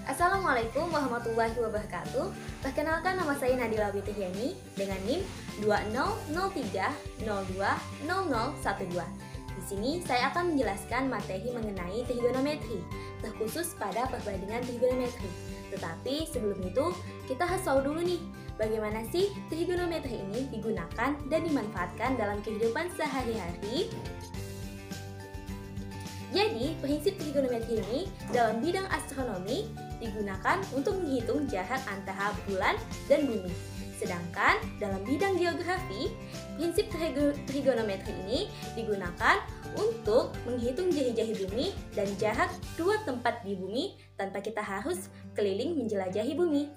Assalamualaikum warahmatullahi wabarakatuh. Perkenalkan, nama saya Nadila Witihyani dengan NIM 2003020012. Di sini saya akan menjelaskan materi mengenai trigonometri, terkhusus pada perbandingan trigonometri. Tetapi sebelum itu, kita harus tahu dulu nih, bagaimana sih trigonometri ini digunakan dan dimanfaatkan dalam kehidupan sehari-hari. Jadi, prinsip trigonometri ini dalam bidang astronomi digunakan untuk menghitung jarak antara bulan dan bumi. Sedangkan dalam bidang geografi, prinsip trigonometri ini digunakan untuk menghitung jari-jari bumi dan jarak dua tempat di bumi tanpa kita harus keliling menjelajahi bumi.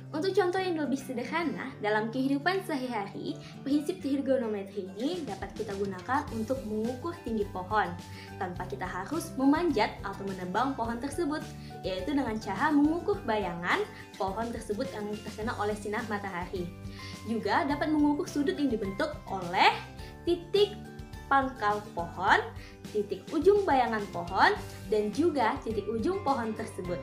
Untuk contoh yang lebih sederhana, dalam kehidupan sehari-hari, prinsip trigonometri ini dapat kita gunakan untuk mengukur tinggi pohon tanpa kita harus memanjat atau menebang pohon tersebut, yaitu dengan cara mengukur bayangan pohon tersebut yang terkena oleh sinar matahari. Juga dapat mengukur sudut yang dibentuk oleh titik pangkal pohon, titik ujung bayangan pohon, dan juga titik ujung pohon tersebut.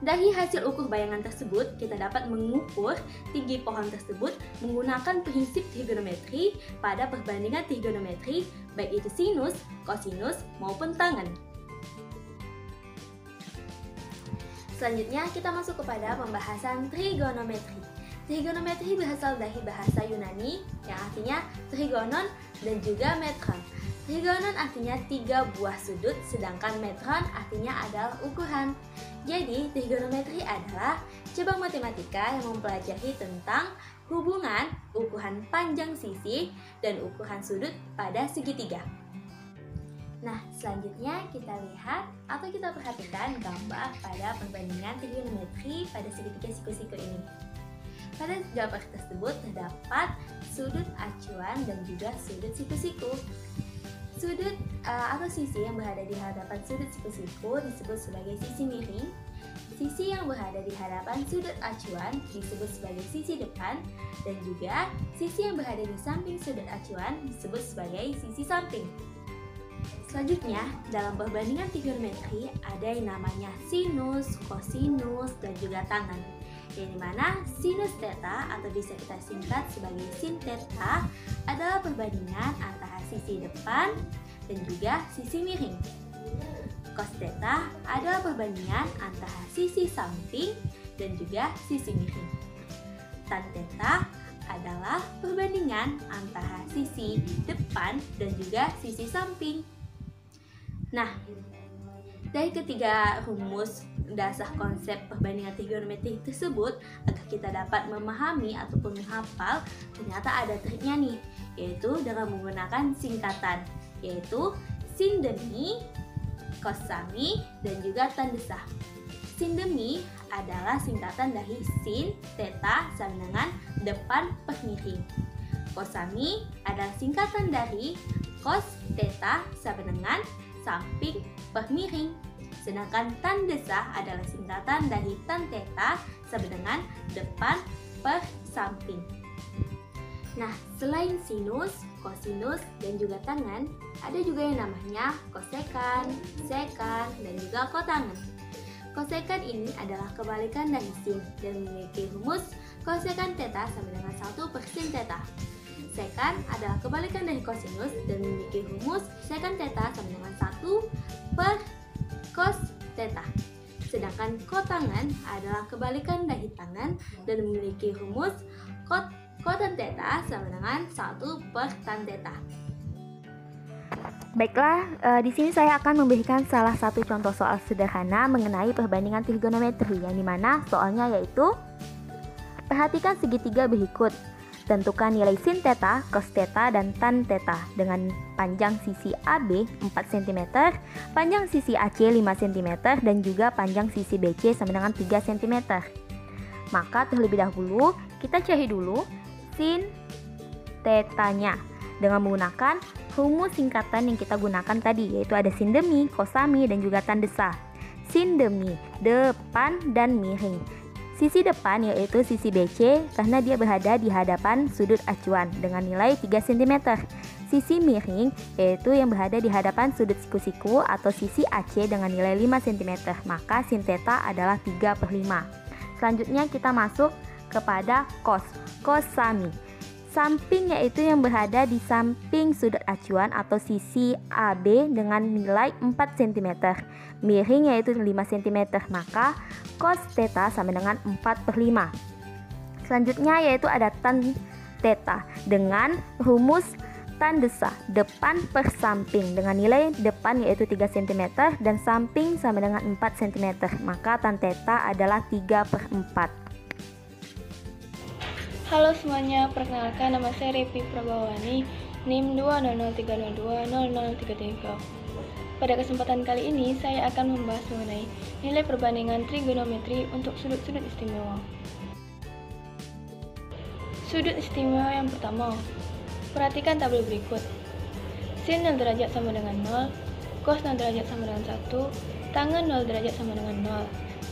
Dari hasil ukur bayangan tersebut, kita dapat mengukur tinggi pohon tersebut menggunakan prinsip trigonometri pada perbandingan trigonometri, baik itu sinus, kosinus, maupun tangen. Selanjutnya, kita masuk kepada pembahasan trigonometri. Trigonometri berasal dari bahasa Yunani yang artinya trigonon dan juga metron. Trigonon artinya 3 buah sudut, sedangkan metron artinya adalah ukuran. Jadi, trigonometri adalah cabang matematika yang mempelajari tentang hubungan ukuran panjang sisi dan ukuran sudut pada segitiga. Nah, selanjutnya kita lihat atau kita perhatikan gambar pada perbandingan trigonometri pada segitiga siku-siku ini. Pada gambar tersebut terdapat sudut acuan dan juga sudut siku-siku. Sudut atau sisi yang berada di hadapan sudut siku-siku disebut sebagai sisi miring. Sisi yang berada di hadapan sudut acuan disebut sebagai sisi depan, dan juga sisi yang berada di samping sudut acuan disebut sebagai sisi samping. Selanjutnya, dalam perbandingan trigonometri ada yang namanya sinus, kosinus, dan juga tangen. Yang dimana sinus theta atau bisa kita singkat sebagai sin theta adalah perbandingan antara sisi depan dan juga sisi miring. Cos theta adalah perbandingan antara sisi samping dan juga sisi miring. Tan theta adalah perbandingan antara sisi depan dan juga sisi samping. Nah, dari ketiga rumus dasar konsep perbandingan trigonometri tersebut, agar kita dapat memahami ataupun menghafal, ternyata ada triknya nih, yaitu dengan menggunakan singkatan, yaitu sin demi, cos sami, dan juga tan desah. Sin demi adalah singkatan dari sin, theta, sama dengan depan per miring. Cos sami adalah singkatan dari cos theta sama dengan samping per miring. Sedangkan tan desah adalah singkatan dari tan theta sama dengan depan per samping. Nah, selain sinus, kosinus, dan juga tangen, ada juga yang namanya kosekan, sekan, dan juga kotangen. Kosekan ini adalah kebalikan dari sin dan memiliki rumus kosekan theta sama dengan 1 per sin theta. Sekan adalah kebalikan dari kosinus dan memiliki rumus sekan theta sama dengan 1 per cos theta. Sedangkan kotangen adalah kebalikan dari tangen dan memiliki rumus kotan theta sama dengan 1 per tan theta. Baiklah, di sini saya akan memberikan salah satu contoh soal sederhana mengenai perbandingan trigonometri, yang dimana soalnya yaitu perhatikan segitiga berikut. Tentukan nilai sin theta, cos theta, dan tan theta dengan panjang sisi AB 4 cm, panjang sisi AC 5 cm, dan juga panjang sisi BC sama dengan 3 cm. Maka terlebih dahulu kita cari dulu sin theta-nya. dengan menggunakan rumus singkatan yang kita gunakan tadi, yaitu ada sin demi, cos sami, dan juga tan desa. Sin demi, depan dan miring. Sisi depan yaitu sisi BC karena dia berada di hadapan sudut acuan dengan nilai 3 cm. Sisi miring yaitu yang berada di hadapan sudut siku-siku atau sisi AC dengan nilai 5 cm. Maka sin theta adalah 3/5. Selanjutnya kita masuk kepada cos. Cos sami. Samping yaitu yang berada di samping sudut acuan atau sisi AB dengan nilai 4 cm. Miring yaitu 5 cm. Maka cos theta sama dengan 4/5. Selanjutnya yaitu ada tan theta dengan rumus tan desa, depan per samping dengan nilai depan yaitu 3 cm dan samping sama dengan 4 cm. Maka tan theta adalah 3/4. Halo semuanya, perkenalkan nama saya Revi Prabawani, NIM 20030200333. Pada kesempatan kali ini, saya akan membahas mengenai nilai perbandingan trigonometri untuk sudut-sudut istimewa. Sudut istimewa yang pertama, perhatikan tabel berikut. Sin 0 derajat sama dengan 0, cos 0 derajat sama dengan 1, tangen 0 derajat sama dengan 0,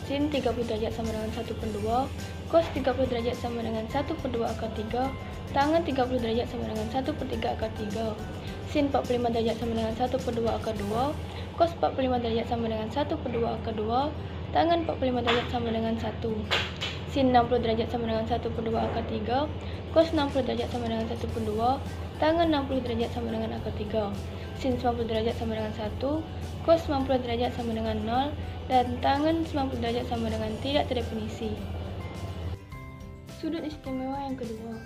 sin 30 derajat sama dengan 1/2, cos 30 derajat sama dengan 1/2 akar 3, tangen 30 derajat sama dengan 1/3 akar 3, sin 45 derajat sama dengan 1/2 akar 2, cos 45 derajat sama dengan 1/2 akar 2, tangen 45 derajat sama dengan 1, sin 60 derajat sama dengan 1/2 akar 3, cos 60 derajat sama dengan 1/2, tangen 60 derajat sama dengan akar 3, sin 90 derajat sama dengan 1, cos 90 derajat sama dengan 0, dan tangen 90 derajat sama dengan tidak terdefinisi. Sudut istimewa yang kedua,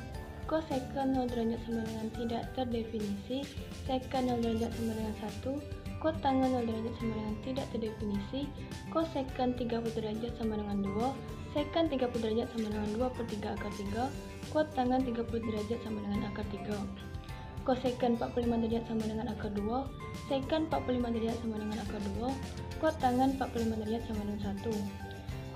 cos secant 0 derajat sama dengan tidak terdefinisi, secant 0 derajat sama dengan 1, cos tangen 0 derajat sama dengan tidak terdefinisi, cos secant 30 derajat sama dengan 2, secant 30 derajat sama dengan 2/3 akar 3, cos tangen 30 derajat sama dengan akar 3. Cos secant 45 derajat sama dengan akar 2, secant 45 derajat sama dengan akar 2, cos tangen 45 derajat sama dengan 1.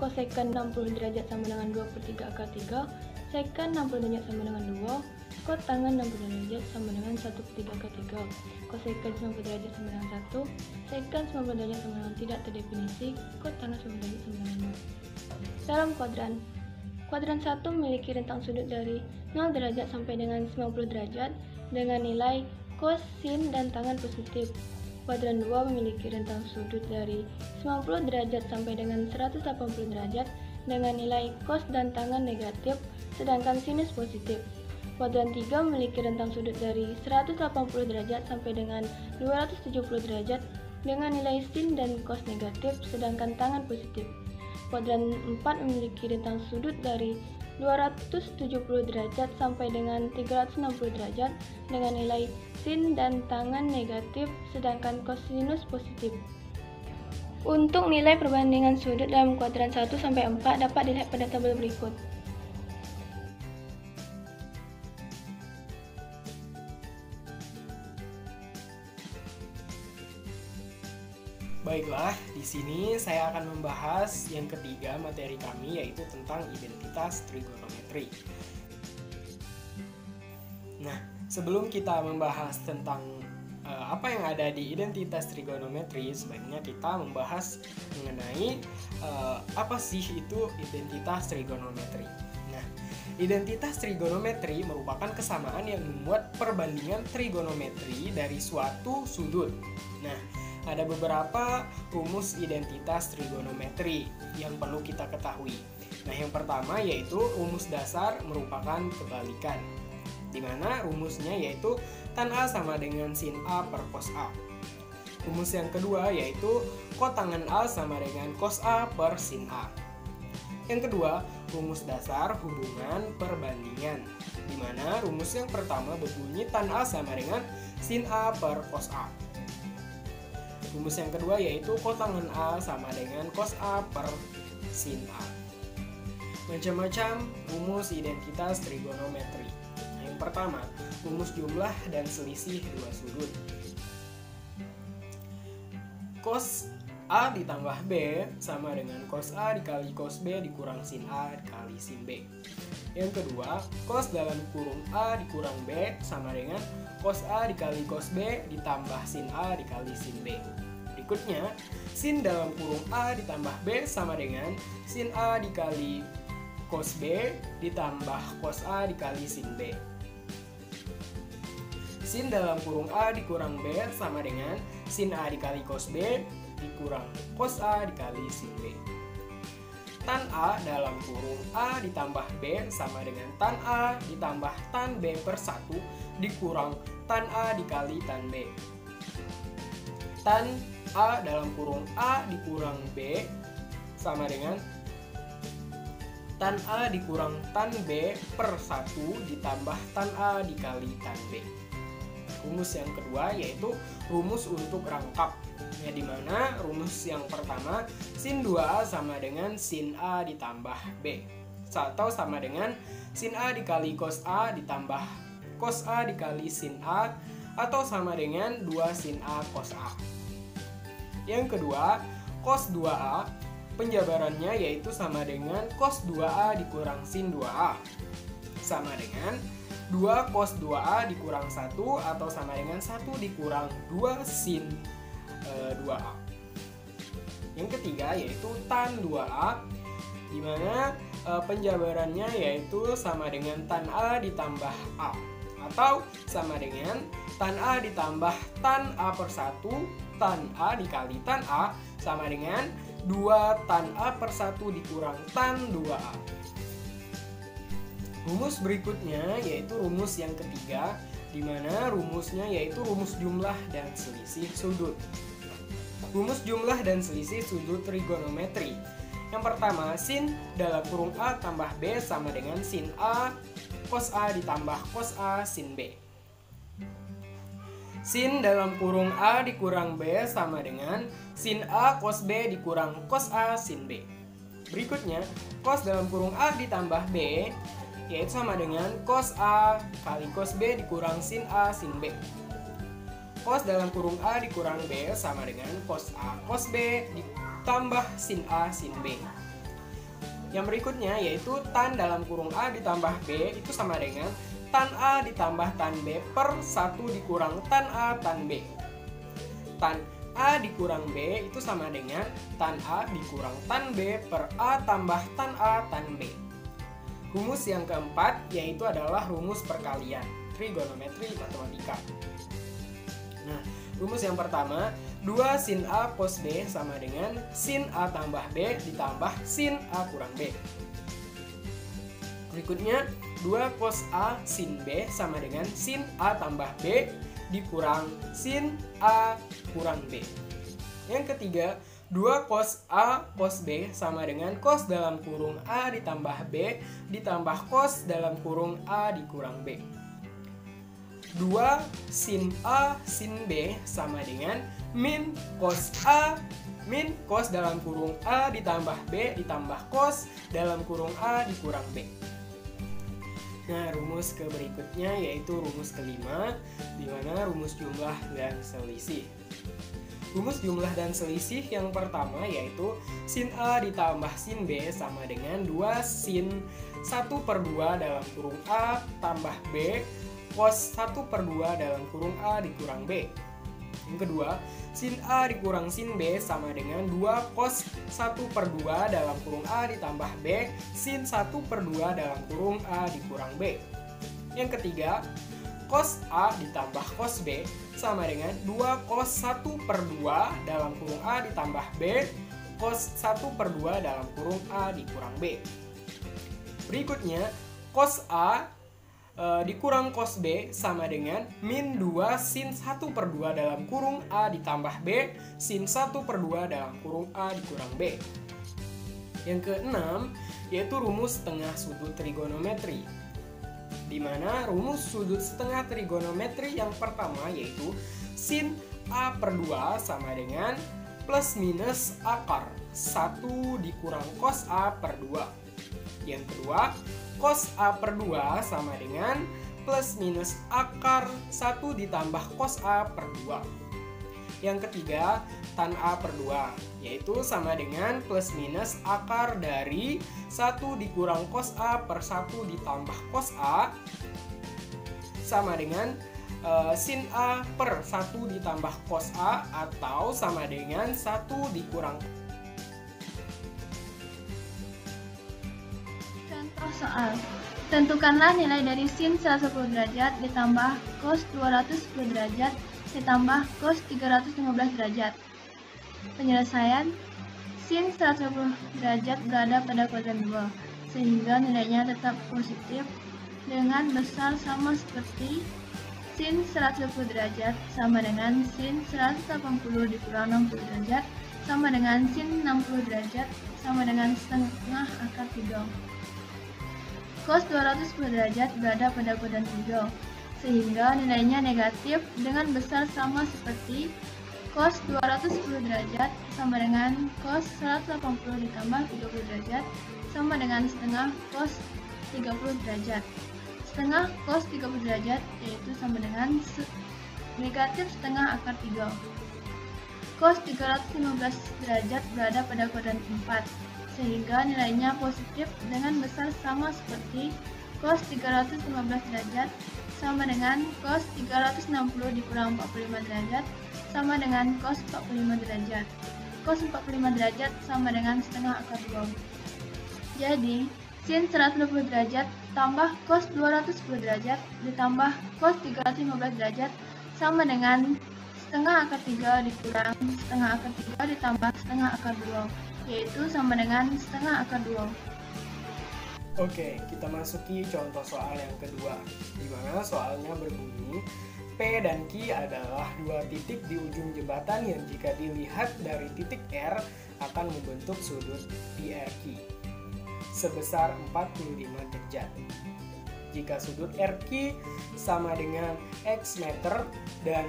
Cos secant 60 derajat sama dengan 2/3 akar 3, secant 60 derajat sama dengan 2, cos tangen 60 derajat sama dengan 1/3 akar 3, cos secant 90 derajat sama dengan 1, secant 90 derajat sama dengan tidak terdefinisi, cos tangen 90 derajat sama dengan 0. Dalam kuadran 1 memiliki rentang sudut dari 0 derajat sampai dengan 90 derajat dengan nilai cos, sin, dan tangen positif. Kuadran 2 memiliki rentang sudut dari 90 derajat sampai dengan 180 derajat dengan nilai cos dan tangen negatif, sedangkan sinus positif. Kuadran 3 memiliki rentang sudut dari 180 derajat sampai dengan 270 derajat dengan nilai sin dan cos negatif, sedangkan tangen positif. Kuadran 4 memiliki rentang sudut dari 270 derajat sampai dengan 360 derajat dengan nilai sin dan tangen negatif, sedangkan kosinus positif. Untuk nilai perbandingan sudut dalam kuadran 1 sampai 4 dapat dilihat pada tabel berikut. Baiklah, di sini saya akan membahas yang ketiga materi kami, yaitu tentang identitas trigonometri. Nah, sebelum kita membahas tentang apa yang ada di identitas trigonometri, sebaiknya kita membahas mengenai apa sih itu identitas trigonometri. Nah, identitas trigonometri merupakan kesamaan yang membuat perbandingan trigonometri dari suatu sudut. Nah, ada beberapa rumus identitas trigonometri yang perlu kita ketahui. Nah, yang pertama yaitu rumus dasar merupakan kebalikan, di mana rumusnya yaitu tan A sama dengan sin A per cos A. Rumus yang kedua yaitu kotangen A sama dengan cos A per sin A. Yang kedua, rumus dasar hubungan perbandingan, di mana rumus yang pertama berbunyi tan A sama dengan sin A per cos A. Rumus yang kedua yaitu kotangen A sama dengan cos A per sin A. Macam-macam rumus identitas trigonometri. Yang pertama, rumus jumlah dan selisih dua sudut. Cos A ditambah B sama dengan cos A dikali cos B dikurang sin A dikali sin B. Yang kedua, cos dalam kurung A dikurang B sama dengan cos A dikali cos B ditambah sin A dikali sin B. Berikutnya, sin dalam kurung A ditambah B sama dengan sin A dikali cos B ditambah cos A dikali sin B. Sin dalam kurung A dikurang B sama dengan sin A dikali cos B dikurang cos A dikali sin B. Tan A dalam kurung A ditambah B sama dengan tan A ditambah tan B per 1 dikurang tan A dikali tan B. Tan A dalam kurung A dikurang B sama dengan tan A dikurang tan B per 1 ditambah tan A dikali tan B. Rumus yang kedua yaitu rumus untuk rangkap, ya, dimana rumus yang pertama sin 2A sama dengan sin A ditambah B, atau sama dengan sin A dikali cos A ditambah cos A dikali sin A, atau sama dengan 2 sin A cos A. Yang kedua, cos 2A, penjabarannya yaitu sama dengan cos 2A dikurang sin 2A, sama dengan 2 cos 2A dikurang 1, atau sama dengan 1 dikurang 2 sin 2A. Yang ketiga yaitu tan 2A, di mana penjabarannya yaitu sama dengan tan A ditambah A, atau sama dengan tan A ditambah tan A per 1, tan A dikali tan A, sama dengan 2 tan A per 1 dikurang tan 2A. Rumus berikutnya yaitu rumus yang ketiga, di mana rumusnya yaitu rumus jumlah dan selisih sudut. Rumus jumlah dan selisih sudut trigonometri. Yang pertama, sin dalam kurung A tambah B sama dengan sin A cos A ditambah cos A sin B. Sin dalam kurung A dikurang B sama dengan sin A cos B dikurang cos A sin B. Berikutnya, cos dalam kurung A ditambah B yaitu sama dengan cos A kali cos B dikurang sin A sin B. Cos dalam kurung A dikurang B sama dengan cos A cos B ditambah sin A sin B. Yang berikutnya yaitu tan dalam kurung A ditambah B itu sama dengan tan A ditambah tan B per 1 dikurang tan A tan B. Tan A dikurang B itu sama dengan tan A dikurang tan B per A tambah tan A tan B. Rumus yang keempat yaitu adalah rumus perkalian, trigonometri matematika. Nah, rumus yang pertama, 2 sin A cos B sama dengan sin A tambah B ditambah sin A kurang B. Berikutnya, 2 cos A sin B sama dengan sin A tambah B dikurang sin A kurang B. Yang ketiga, 2 cos A cos B sama dengan cos dalam kurung A ditambah B ditambah cos dalam kurung A dikurang B. 2 sin A sin B sama dengan min cos A min cos dalam kurung A ditambah B ditambah cos dalam kurung A dikurang B. Nah, rumus berikutnya yaitu rumus kelima, di mana rumus jumlah dan selisih. Rumus jumlah dan selisih yang pertama yaitu sin A ditambah sin B sama dengan 2 sin 1 per 2 dalam kurung A tambah B cos 1 per 2 dalam kurung A dikurang B. Yang kedua, sin A dikurang sin B sama dengan 2 cos 1 per 2 dalam kurung A ditambah B sin 1 per 2 dalam kurung A dikurang B. Yang ketiga, cos A ditambah cos B sama dengan 2 cos 1 per 2 dalam kurung A ditambah B cos 1 per 2 dalam kurung A dikurang B. Berikutnya, cos A dikurang cos B sama dengan min 2 sin 1 per 2 dalam kurung A ditambah B sin 1 per 2 dalam kurung A dikurang B. Yang keenam, yaitu rumus setengah sudut trigonometri, di mana rumus sudut setengah trigonometri yang pertama yaitu sin A per 2 sama dengan plus minus akar 1 dikurang cos A per 2. Yang kedua, cos A per 2 sama dengan plus minus akar 1 ditambah cos A per 2. Yang ketiga, tan A per 2, yaitu sama dengan plus minus akar dari 1 dikurang cos A per 1 ditambah cos A sama dengan sin A per 1 ditambah cos A atau sama dengan 1 dikurang. Contoh soal. Tentukanlah nilai dari sin 110 derajat ditambah cos 210 derajat ditambah cos 315 derajat. Penyelesaian. Sin 110 derajat berada pada kuadran 2, sehingga nilainya tetap positif dengan besar sama seperti sin 110 derajat sama dengan sin 180 dikurang 60 derajat sama dengan sin 60 derajat sama dengan setengah akar 3. Cos 210 derajat berada pada kuadran 3, sehingga nilainya negatif dengan besar sama seperti cos 210 derajat sama dengan cos 180 ditambah 30 derajat sama dengan setengah cos 30 derajat. Setengah cos 30 derajat yaitu sama dengan negatif setengah akar 3. Cos 315 derajat berada pada kuadran 4, sehingga nilainya positif dengan besar sama seperti cos 315 derajat sama dengan cos 360 dikurang 45 derajat sama dengan cos 45 derajat. Cos 45 derajat sama dengan setengah akar 2. Jadi, sin 120 derajat tambah cos 210 derajat ditambah cos 315 derajat sama dengan setengah akar 3 dikurang setengah akar 3 ditambah setengah akar 2, yaitu sama dengan setengah akar 2. Oke, kita masuki contoh soal yang kedua, di mana soalnya berbunyi P dan Q adalah dua titik di ujung jembatan yang jika dilihat dari titik R akan membentuk sudut PRQ sebesar 45 derajat. Jika sudut RQ sama dengan X meter dan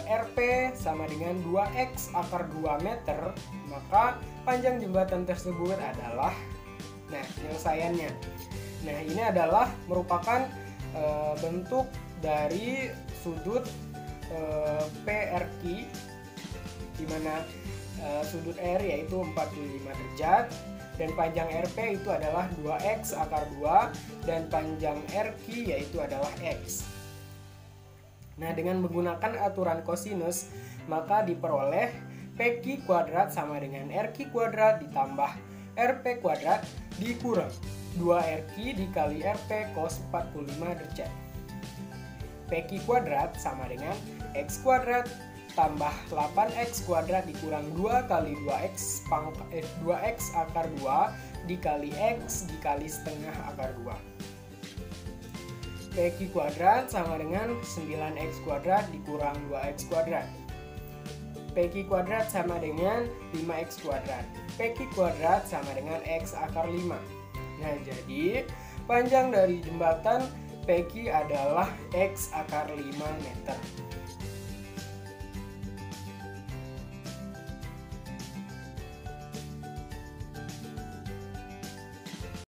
RP sama dengan 2X akar 2 meter, maka panjang jembatan tersebut adalah, nah penyelesaiannya. Nah ini adalah merupakan bentuk dari sudut PRQ, di mana sudut R yaitu 45 derajat dan panjang RP itu adalah 2X akar 2 dan panjang RQ yaitu adalah X. Nah, dengan menggunakan aturan kosinus, maka diperoleh PQ kuadrat sama dengan RQ kuadrat ditambah RP kuadrat dikurang 2RQ dikali RP cos 45 derajat. PQ kuadrat sama dengan X kuadrat tambah 8X kuadrat dikurang 2 kali 2X 2X akar 2 dikali X dikali setengah akar 2. PQ kuadrat sama dengan 9X kuadrat dikurang 2X kuadrat. PQ kuadrat sama dengan 5X kuadrat. PQ kuadrat sama dengan X akar 5. Nah, jadi panjang dari jembatan PQ adalah X akar 5 meter.